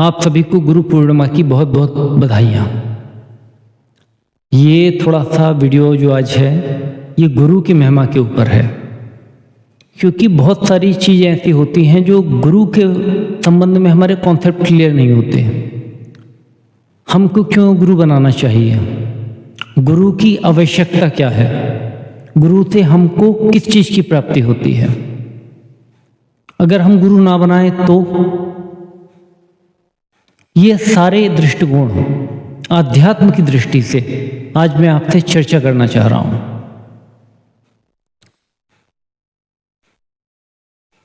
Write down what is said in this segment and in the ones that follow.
आप सभी को गुरु पूर्णिमा की बहुत बहुत बधाइयाँ। ये थोड़ा सा वीडियो जो आज है ये गुरु की महिमा के ऊपर है, क्योंकि बहुत सारी चीज़ें ऐसी होती हैं जो गुरु के संबंध में हमारे कॉन्सेप्ट क्लियर नहीं होते। हमको क्यों गुरु बनाना चाहिए, गुरु की आवश्यकता क्या है, गुरु से हमको किस चीज़ की प्राप्ति होती है। अगर हम गुरु ना बनाए तो ये सारे दृष्टिकोण आध्यात्म की दृष्टि से आज मैं आपसे चर्चा करना चाह रहा हूं।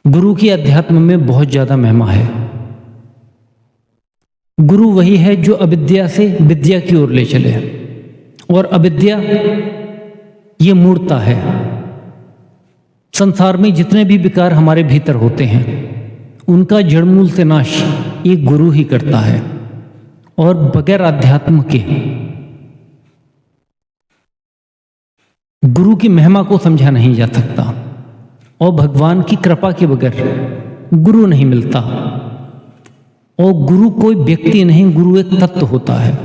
गुरु की अध्यात्म में बहुत ज्यादा महिमा है। गुरु वही है जो अविद्या से विद्या की ओर ले चले, और अविद्या ये मूर्ता है। संसार में जितने भी विकार हमारे भीतर होते हैं उनका जड़मूल से नाश एक गुरु ही करता है, और बगैर अध्यात्म के गुरु की महिमा को समझा नहीं जा सकता, और भगवान की कृपा के बगैर गुरु नहीं मिलता। और गुरु कोई व्यक्ति नहीं, गुरु एक तत्व होता है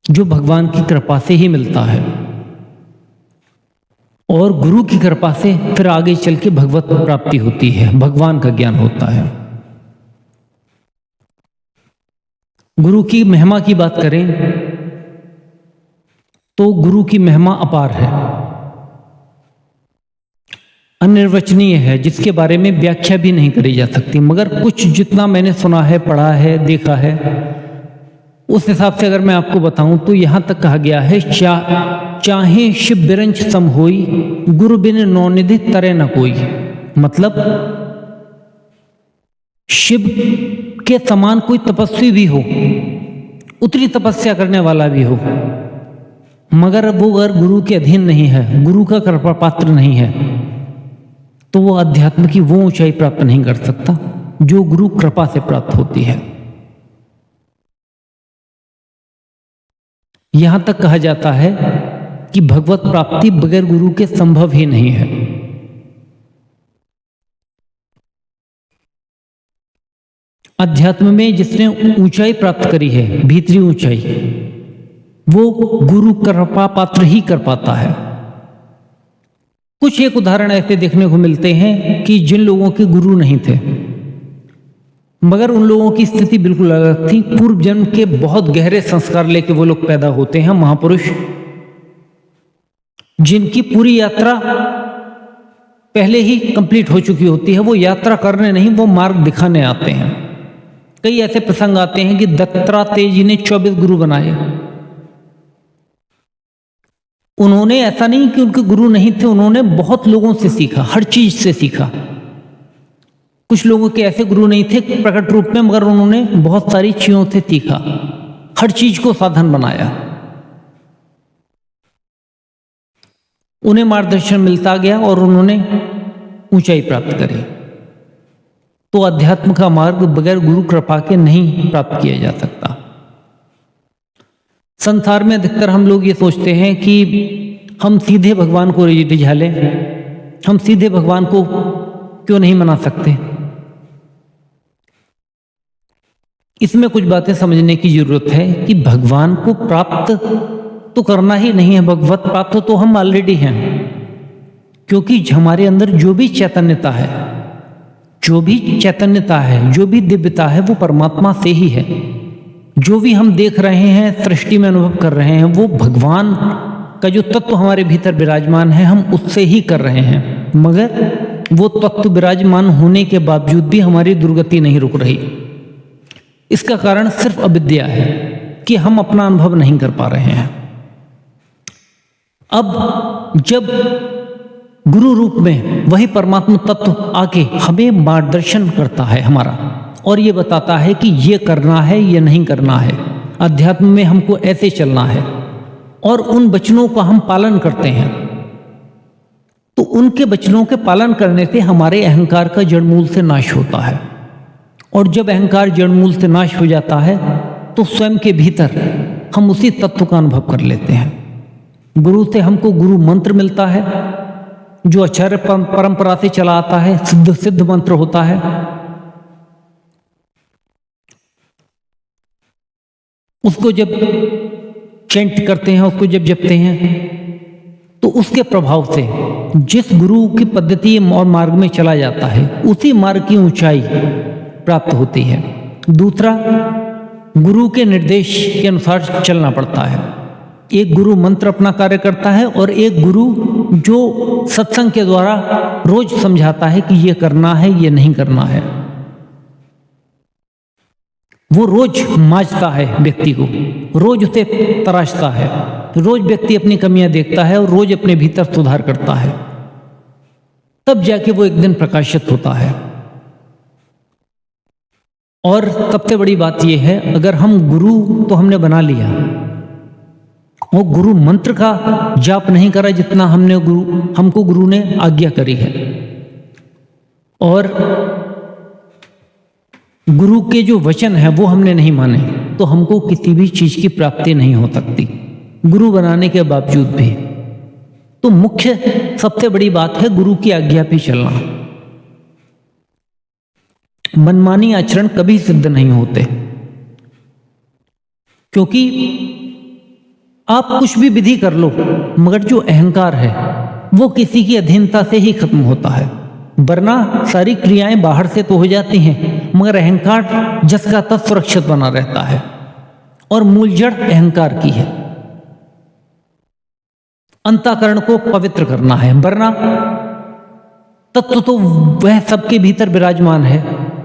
जो भगवान की कृपा से ही मिलता है, और गुरु की कृपा से फिर आगे चल के भगवत प्राप्ति होती है, भगवान का ज्ञान होता है। गुरु की महिमा की बात करें तो गुरु की महिमा अपार है, अनिर्वचनीय है, जिसके बारे में व्याख्या भी नहीं करी जा सकती। मगर कुछ जितना मैंने सुना है, पढ़ा है, देखा है, उस हिसाब से अगर मैं आपको बताऊं तो यहां तक कहा गया है, चाहे शिव बिरंच सम होई, गुरु बिन नौनिधि तरे न कोई। मतलब शिव के समान कोई तपस्वी भी हो, उतनी तपस्या करने वाला भी हो, मगर वो अगर गुरु के अधीन नहीं है, गुरु का कृपा पात्र नहीं है, तो वो अध्यात्म की वो ऊंचाई प्राप्त नहीं कर सकता जो गुरु कृपा से प्राप्त होती है। यहां तक कहा जाता है कि भगवत प्राप्ति बगैर गुरु के संभव ही नहीं है। अध्यात्म में जिसने ऊंचाई प्राप्त करी है, भीतरी ऊंचाई, वो गुरु कृपा पात्र ही कर पाता है। कुछ एक उदाहरण ऐसे देखने को मिलते हैं कि जिन लोगों के गुरु नहीं थे, मगर उन लोगों की स्थिति बिल्कुल अलग थी। पूर्व जन्म के बहुत गहरे संस्कार लेके वो लोग पैदा होते हैं, महापुरुष, जिनकी पूरी यात्रा पहले ही कंप्लीट हो चुकी होती है। वो यात्रा करने नहीं, वो मार्ग दिखाने आते हैं। कई ऐसे प्रसंग आते हैं कि दत्तात्रेय जी ने 24 गुरु बनाए। उन्होंने ऐसा नहीं कि उनके गुरु नहीं थे, उन्होंने बहुत लोगों से सीखा, हर चीज से सीखा। कुछ लोगों के ऐसे गुरु नहीं थे प्रकट रूप में, मगर उन्होंने बहुत सारी चीजों से सीखा, हर चीज को साधन बनाया। उन्हें मार्गदर्शन मिलता गया और उन्होंने ऊंचाई प्राप्त करी। तो अध्यात्म का मार्ग बगैर गुरु कृपा के नहीं प्राप्त किया जा सकता। संसार में अधिकतर हम लोग ये सोचते हैं कि हम सीधे भगवान को रिझा लें, हम सीधे भगवान को क्यों नहीं मना सकते। इसमें कुछ बातें समझने की जरूरत है कि भगवान को प्राप्त तो करना ही नहीं है, भगवत प्राप्त तो हम ऑलरेडी हैं। क्योंकि हमारे अंदर जो भी चैतन्यता है, जो भी चैतन्यता है, जो भी दिव्यता है, वो परमात्मा से ही है। जो भी हम देख रहे हैं, सृष्टि में अनुभव कर रहे हैं, वो भगवान का जो तत्व हमारे भीतर विराजमान है, हम उससे ही कर रहे हैं। मगर वो तत्व विराजमान होने के बावजूद भी हमारी दुर्गति नहीं रुक रही। इसका कारण सिर्फ अविद्या है कि हम अपना अनुभव नहीं कर पा रहे हैं। अब जब गुरु रूप में वही परमात्मा तत्व आके हमें मार्गदर्शन करता है हमारा, और ये बताता है कि ये करना है, ये नहीं करना है, अध्यात्म में हमको ऐसे चलना है, और उन वचनों का हम पालन करते हैं, तो उनके वचनों के पालन करने से हमारे अहंकार का जड़मूल से नाश होता है। और जब अहंकार जड़मूल से नाश हो जाता है तो स्वयं के भीतर हम उसी तत्व का अनुभव कर लेते हैं। गुरु से हमको गुरु मंत्र मिलता है, जो आचार्य परंपरा से चला आता है, सिद्ध मंत्र होता है। उसको जब चैंट करते हैं, उसको जब जपते हैं, तो उसके प्रभाव से जिस गुरु की पद्धति और मार्ग में चला जाता है उसी मार्ग की ऊंचाई प्राप्त होती है। दूसरा, गुरु के निर्देश के अनुसार चलना पड़ता है। एक गुरु मंत्र अपना कार्य करता है और एक गुरु जो सत्संग के द्वारा रोज समझाता है कि ये करना है, ये नहीं करना है। वो रोज मांझता है व्यक्ति को, रोज उसे तराशता है, रोज व्यक्ति अपनी कमियां देखता है और रोज अपने भीतर सुधार करता है, तब जाके वो एक दिन प्रकाशित होता है। और सबसे बड़ी बात यह है, अगर हम गुरु तो हमने बना लिया, वो गुरु मंत्र का जाप नहीं करा जितना हमको गुरु ने आज्ञा करी है, और गुरु के जो वचन है वो हमने नहीं माने, तो हमको किसी भी चीज की प्राप्ति नहीं हो सकती गुरु बनाने के बावजूद भी। तो मुख्य सबसे बड़ी बात है गुरु की आज्ञा पे चलना। मनमानी आचरण कभी सिद्ध नहीं होते, क्योंकि आप कुछ भी विधि कर लो मगर जो अहंकार है वो किसी की अधीनता से ही खत्म होता है। वरना सारी क्रियाएं बाहर से तो हो जाती हैं मगर अहंकार जस का तस सुरक्षित बना रहता है, और मूल जड़ अहंकार की है। अंतःकरण को पवित्र करना है, वरना तत्व तो वह सबके भीतर विराजमान है।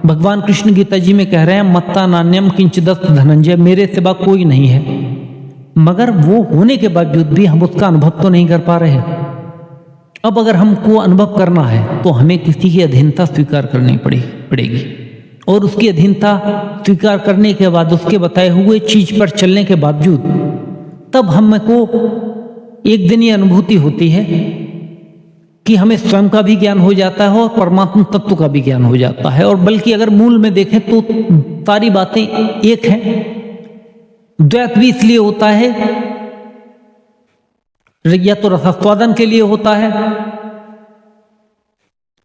भगवान कृष्ण गीता जी में कह रहे हैं, मत्ता नान्यम किंचिदस्त धनंजय, मेरे सिवा कोई नहीं है। मगर वो होने के बावजूद भी हम उसका अनुभव तो नहीं कर पा रहे। अब अगर हमको अनुभव करना है तो हमें किसी की अधीनता स्वीकार करनी पड़ेगी, और उसकी अधीनता स्वीकार करने के बाद उसके बताए हुए चीज पर चलने के बावजूद तब हमको एक दिन ये अनुभूति होती है कि हमें स्वयं का भी ज्ञान हो जाता है और परमात्मा तत्व का भी ज्ञान हो जाता है। और बल्कि अगर मूल में देखें तो सारी बातें एक हैं। द्वैत भी इसलिए होता है, या तो रसास्वादन के लिए होता है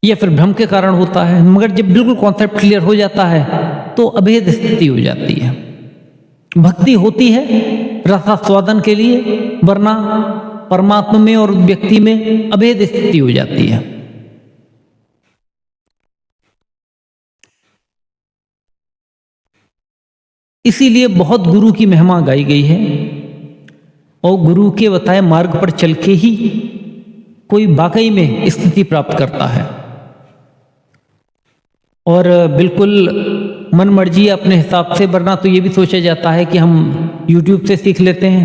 या फिर भ्रम के कारण होता है, मगर जब बिल्कुल कॉन्सेप्ट क्लियर हो जाता है तो अभेद स्थिति हो जाती है। भक्ति होती है रसास्वादन के लिए, वरना परमात्मा में और व्यक्ति में अभेद स्थिति हो जाती है। इसीलिए बहुत गुरु की महिमा गाई गई है, और गुरु के बताए मार्ग पर चल के ही कोई वाकई में स्थिति प्राप्त करता है। और बिल्कुल मन मर्जी अपने हिसाब से, वरना तो ये भी सोचा जाता है कि हम YouTube से सीख लेते हैं,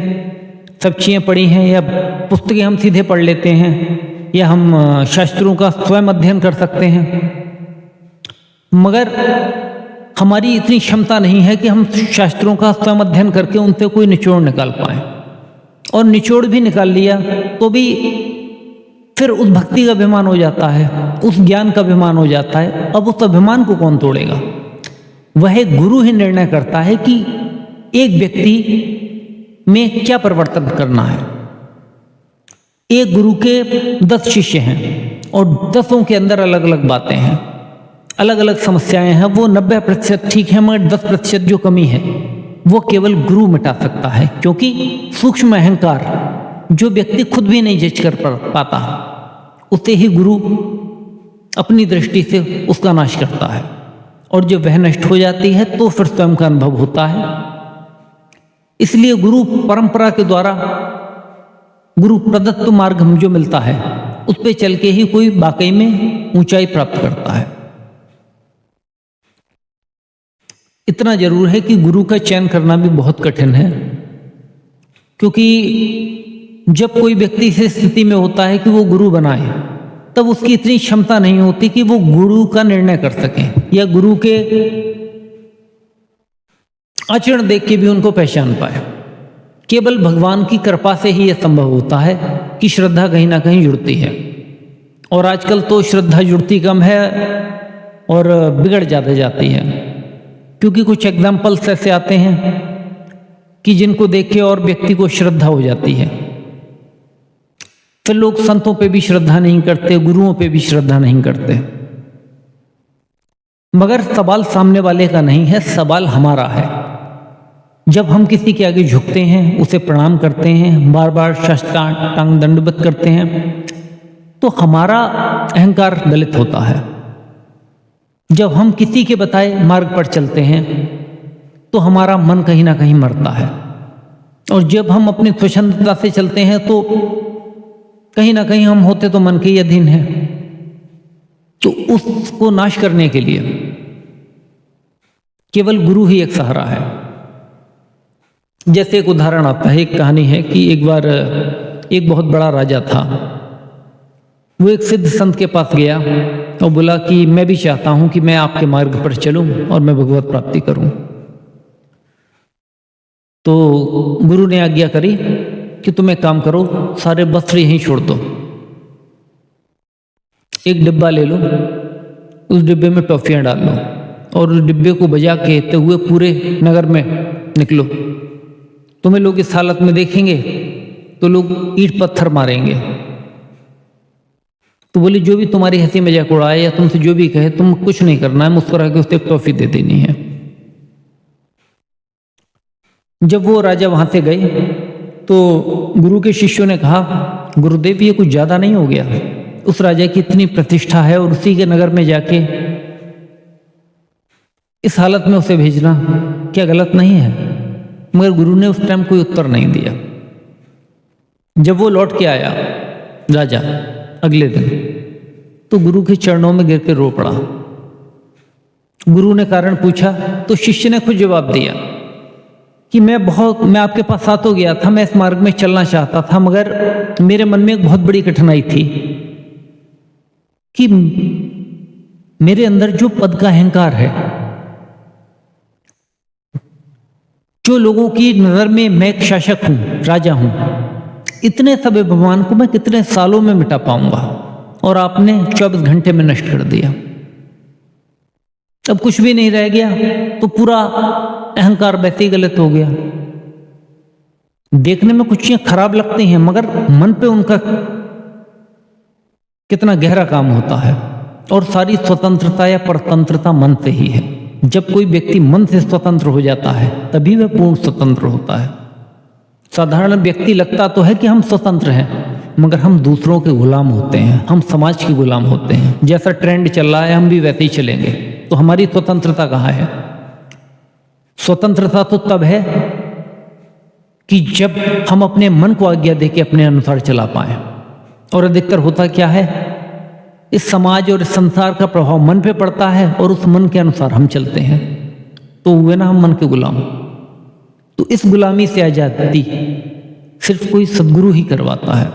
सब चीज़ें पढ़ी हैं, या पुस्तकें हम सीधे पढ़ लेते हैं, या हम शास्त्रों का स्वयं अध्ययन कर सकते हैं। मगर हमारी इतनी क्षमता नहीं है कि हम शास्त्रों का स्वयं अध्ययन करके उनसे कोई निचोड़ निकाल पाए, और निचोड़ भी निकाल लिया तो भी फिर उस भक्ति का अभिमान हो जाता है, उस ज्ञान का अभिमान हो जाता है। अब उस अभिमान को कौन तोड़ेगा? वह गुरु ही निर्णय करता है कि एक व्यक्ति में क्या परिवर्तन करना है। एक गुरु के 10 शिष्य हैं और 10 के अंदर अलग अलग बातें हैं, अलग अलग समस्याएं हैं। वो 90% ठीक है, मगर 10% जो कमी है वो केवल गुरु मिटा सकता है, क्योंकि सूक्ष्म अहंकार जो व्यक्ति खुद भी नहीं जज कर पाता, उसे ही गुरु अपनी दृष्टि से उसका नाश करता है। और जब वह नष्ट हो जाती है तो फिर स्वयं का अनुभव होता है। इसलिए गुरु परंपरा के द्वारा गुरु प्रदत्त मार्ग हम जो मिलता है उस पे चल के ही कोई वाकई में ऊंचाई प्राप्त करता है। इतना जरूर है कि गुरु का चयन करना भी बहुत कठिन है, क्योंकि जब कोई व्यक्ति इस स्थिति में होता है कि वो गुरु बनाए, तब उसकी इतनी क्षमता नहीं होती कि वो गुरु का निर्णय कर सके, या गुरु के आचरण देख के भी उनको पहचान पाए। केवल भगवान की कृपा से ही यह संभव होता है कि श्रद्धा कहीं ना कहीं जुड़ती है। और आजकल तो श्रद्धा जुड़ती कम है और बिगड़ ज़्यादा जाती है, क्योंकि कुछ एग्जाम्पल्स ऐसे आते हैं कि जिनको देख के और व्यक्ति को श्रद्धा हो जाती है। फिर लोग संतों पे भी श्रद्धा नहीं करते, गुरुओं पे भी श्रद्धा नहीं करते। मगर सवाल सामने वाले का नहीं है, सवाल हमारा है। जब हम किसी के आगे झुकते हैं, उसे प्रणाम करते हैं, बार बार साष्टांग दंडवत करते हैं, तो हमारा अहंकार दलित होता है। जब हम किसी के बताए मार्ग पर चलते हैं तो हमारा मन कहीं ना कहीं मरता है, और जब हम अपनी स्वतंत्रता से चलते हैं तो कहीं ना कहीं हम होते तो मन के ही अधीन हैं। तो उसको नाश करने के लिए केवल गुरु ही एक सहारा है। जैसे एक उदाहरण आता है, एक कहानी है कि एक बार एक बहुत बड़ा राजा था। वो एक सिद्ध संत के पास गया और बोला कि मैं भी चाहता हूं कि मैं आपके मार्ग पर चलूं और मैं भगवत प्राप्ति करूं। तो गुरु ने आज्ञा करी कि तुम एक काम करो, सारे वस्त्र यहीं छोड़ दो, एक डिब्बा ले लो, उस डिब्बे में टॉफियां डाल लो और उस डिब्बे को बजा के हुए पूरे नगर में निकलो। तुम्हें लोग इस हालत में देखेंगे तो लोग ईंट पत्थर मारेंगे। तो बोले जो भी तुम्हारी हंसी मजाक उड़ाए या तुमसे जो भी कहे, तुम कुछ नहीं करना है, मुस्कुरा के उससे एक टॉफी दे देनी है। जब वो राजा वहां से गए तो गुरु के शिष्यों ने कहा, गुरुदेव ये कुछ ज्यादा नहीं हो गया? उस राजा की इतनी प्रतिष्ठा है और उसी के नगर में जाके इस हालत में उसे भेजना क्या गलत नहीं है? मगर गुरु ने उस टाइम कोई उत्तर नहीं दिया। जब वो लौट के आया राजा अगले दिन, तो गुरु के चरणों में गिर के रो पड़ा। गुरु ने कारण पूछा तो शिष्य ने खुद जवाब दिया कि मैं आपके पास साथ हो गया था, मैं इस मार्ग में चलना चाहता था, मगर मेरे मन में एक बहुत बड़ी कठिनाई थी कि मेरे अंदर जो पद का अहंकार है, जो लोगों की नजर में मैं एक शासक हूं, राजा हूं, इतने सब भगवान को मैं कितने सालों में मिटा पाऊंगा, और आपने 24 घंटे में नष्ट कर दिया। अब कुछ भी नहीं रह गया, तो पूरा अहंकार वैसे ही गलत हो गया। देखने में कुछ चीजें खराब लगती हैं, मगर मन पे उनका कितना गहरा काम होता है। और सारी स्वतंत्रता या परतंत्रता मन से ही है। जब कोई व्यक्ति मन से स्वतंत्र हो जाता है तभी वह पूर्ण स्वतंत्र होता है। साधारण व्यक्ति लगता तो है कि हम स्वतंत्र हैं, मगर हम दूसरों के गुलाम होते हैं, हम समाज के गुलाम होते हैं। जैसा ट्रेंड चल रहा है हम भी वैसे ही चलेंगे, तो हमारी स्वतंत्रता कहाँ है? स्वतंत्रता तो तब है कि जब हम अपने मन को आज्ञा दे के अपने अनुसार चला पाए। और अधिकतर होता क्या है, इस समाज और इस संसार का प्रभाव मन पे पड़ता है और उस मन के अनुसार हम चलते हैं, तो हुए ना हम मन के गुलाम। तो इस गुलामी से आजादी सिर्फ कोई सद्गुरु ही करवाता है।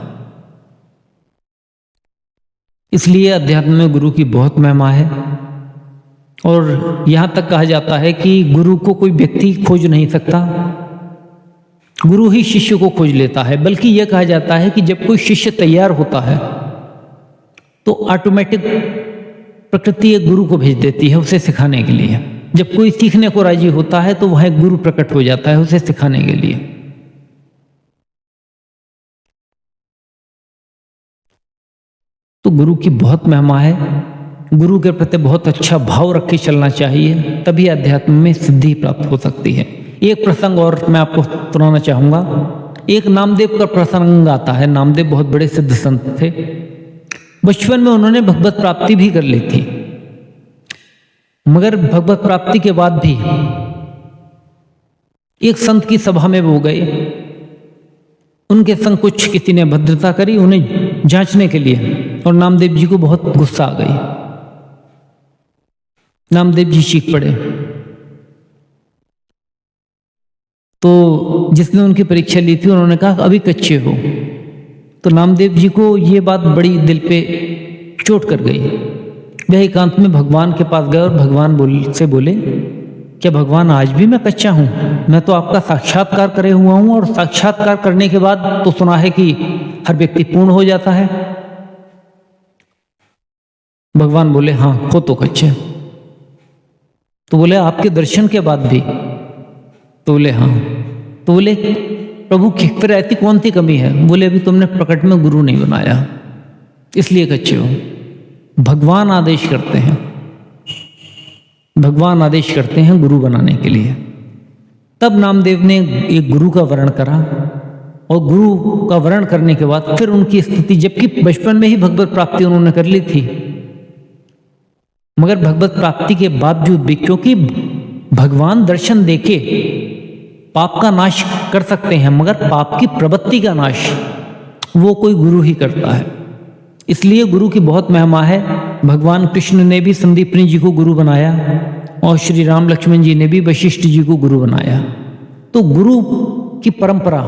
इसलिए अध्यात्म में गुरु की बहुत महिमा है। और यहां तक कहा जाता है कि गुरु को कोई व्यक्ति खोज नहीं सकता, गुरु ही शिष्य को खोज लेता है। बल्कि यह कहा जाता है कि जब कोई शिष्य तैयार होता है तो ऑटोमेटिक प्रकृति एक गुरु को भेज देती है उसे सिखाने के लिए। जब कोई सीखने को राजी होता है तो वह एक गुरु प्रकट हो जाता है उसे सिखाने के लिए। तो गुरु की बहुत महिमा है। गुरु के प्रति बहुत अच्छा भाव रख के चलना चाहिए, तभी अध्यात्म में सिद्धि प्राप्त हो सकती है। एक प्रसंग और मैं आपको सुनाना चाहूंगा। एक नामदेव का प्रसंग आता है। नामदेव बहुत बड़े सिद्ध संत थे। बचपन में उन्होंने भगवत प्राप्ति भी कर ली थी, मगर भगवत प्राप्ति के बाद भी एक संत की सभा में वो गए। उनके संग कुछ किसी ने भद्रता करी उन्हें जांचने के लिए, और नामदेव जी को बहुत गुस्सा आ गई। नामदेव जी चीख पड़े। तो जिसने उनकी परीक्षा ली थी उन्होंने कहा अभी कच्चे हो। तो नामदेव जी को ये बात बड़ी दिल पे चोट कर गई। वह एकांत में भगवान के पास गए और भगवान से बोले, क्या भगवान आज भी मैं कच्चा हूं? मैं तो आपका साक्षात्कार करे हुआ हूं, और साक्षात्कार करने के बाद तो सुना है कि हर व्यक्ति पूर्ण हो जाता है। भगवान बोले हाँ हो तो कच्चे। तो बोले आपके दर्शन के बाद भी? तो बोले हाँ। तो बोले प्रभु फिर ऐसी कौन सी कमी है? बोले अभी तुमने प्रकट में गुरु नहीं बनाया, इसलिए कच्चे हो। भगवान आदेश करते हैं, भगवान आदेश करते हैं गुरु बनाने के लिए। तब नामदेव ने एक गुरु का वर्ण करा, और गुरु का वर्ण करने के बाद फिर उनकी स्थिति, जबकि बचपन में ही भगवत प्राप्ति उन्होंने कर ली थी, मगर भगवत प्राप्ति के बावजूद भी, क्योंकि भगवान दर्शन देके पाप का नाश कर सकते हैं, मगर पाप की प्रवृत्ति का नाश वो कोई गुरु ही करता है। इसलिए गुरु की बहुत महिमा है। भगवान कृष्ण ने भी संदीपनी जी को गुरु बनाया, और श्री राम लक्ष्मण जी ने भी वशिष्ठ जी को गुरु बनाया। तो गुरु की परंपरा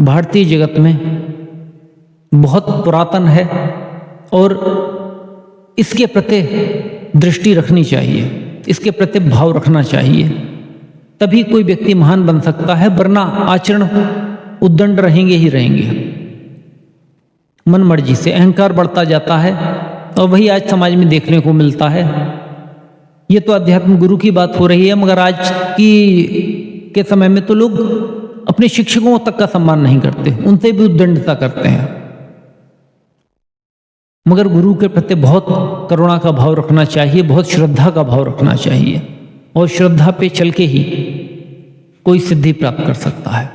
भारतीय जगत में बहुत पुरातन है, और इसके प्रति दृष्टि रखनी चाहिए, इसके प्रति भाव रखना चाहिए, तभी कोई व्यक्ति महान बन सकता है, वरना आचरण उद्दंड रहेंगे ही रहेंगे। मन मर्जी से अहंकार बढ़ता जाता है, और वही आज समाज में देखने को मिलता है। ये तो अध्यात्म गुरु की बात हो रही है, मगर आज के समय में तो लोग अपने शिक्षकों तक का सम्मान नहीं करते, उनसे भी उद्दंडता करते हैं। मगर गुरु के प्रति बहुत करुणा का भाव रखना चाहिए, बहुत श्रद्धा का भाव रखना चाहिए, और श्रद्धा पे चल के ही कोई सिद्धि प्राप्त कर सकता है।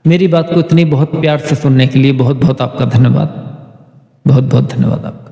मेरी बात को इतनी बहुत प्यार से सुनने के लिए बहुत बहुत आपका धन्यवाद, बहुत बहुत धन्यवाद आपका।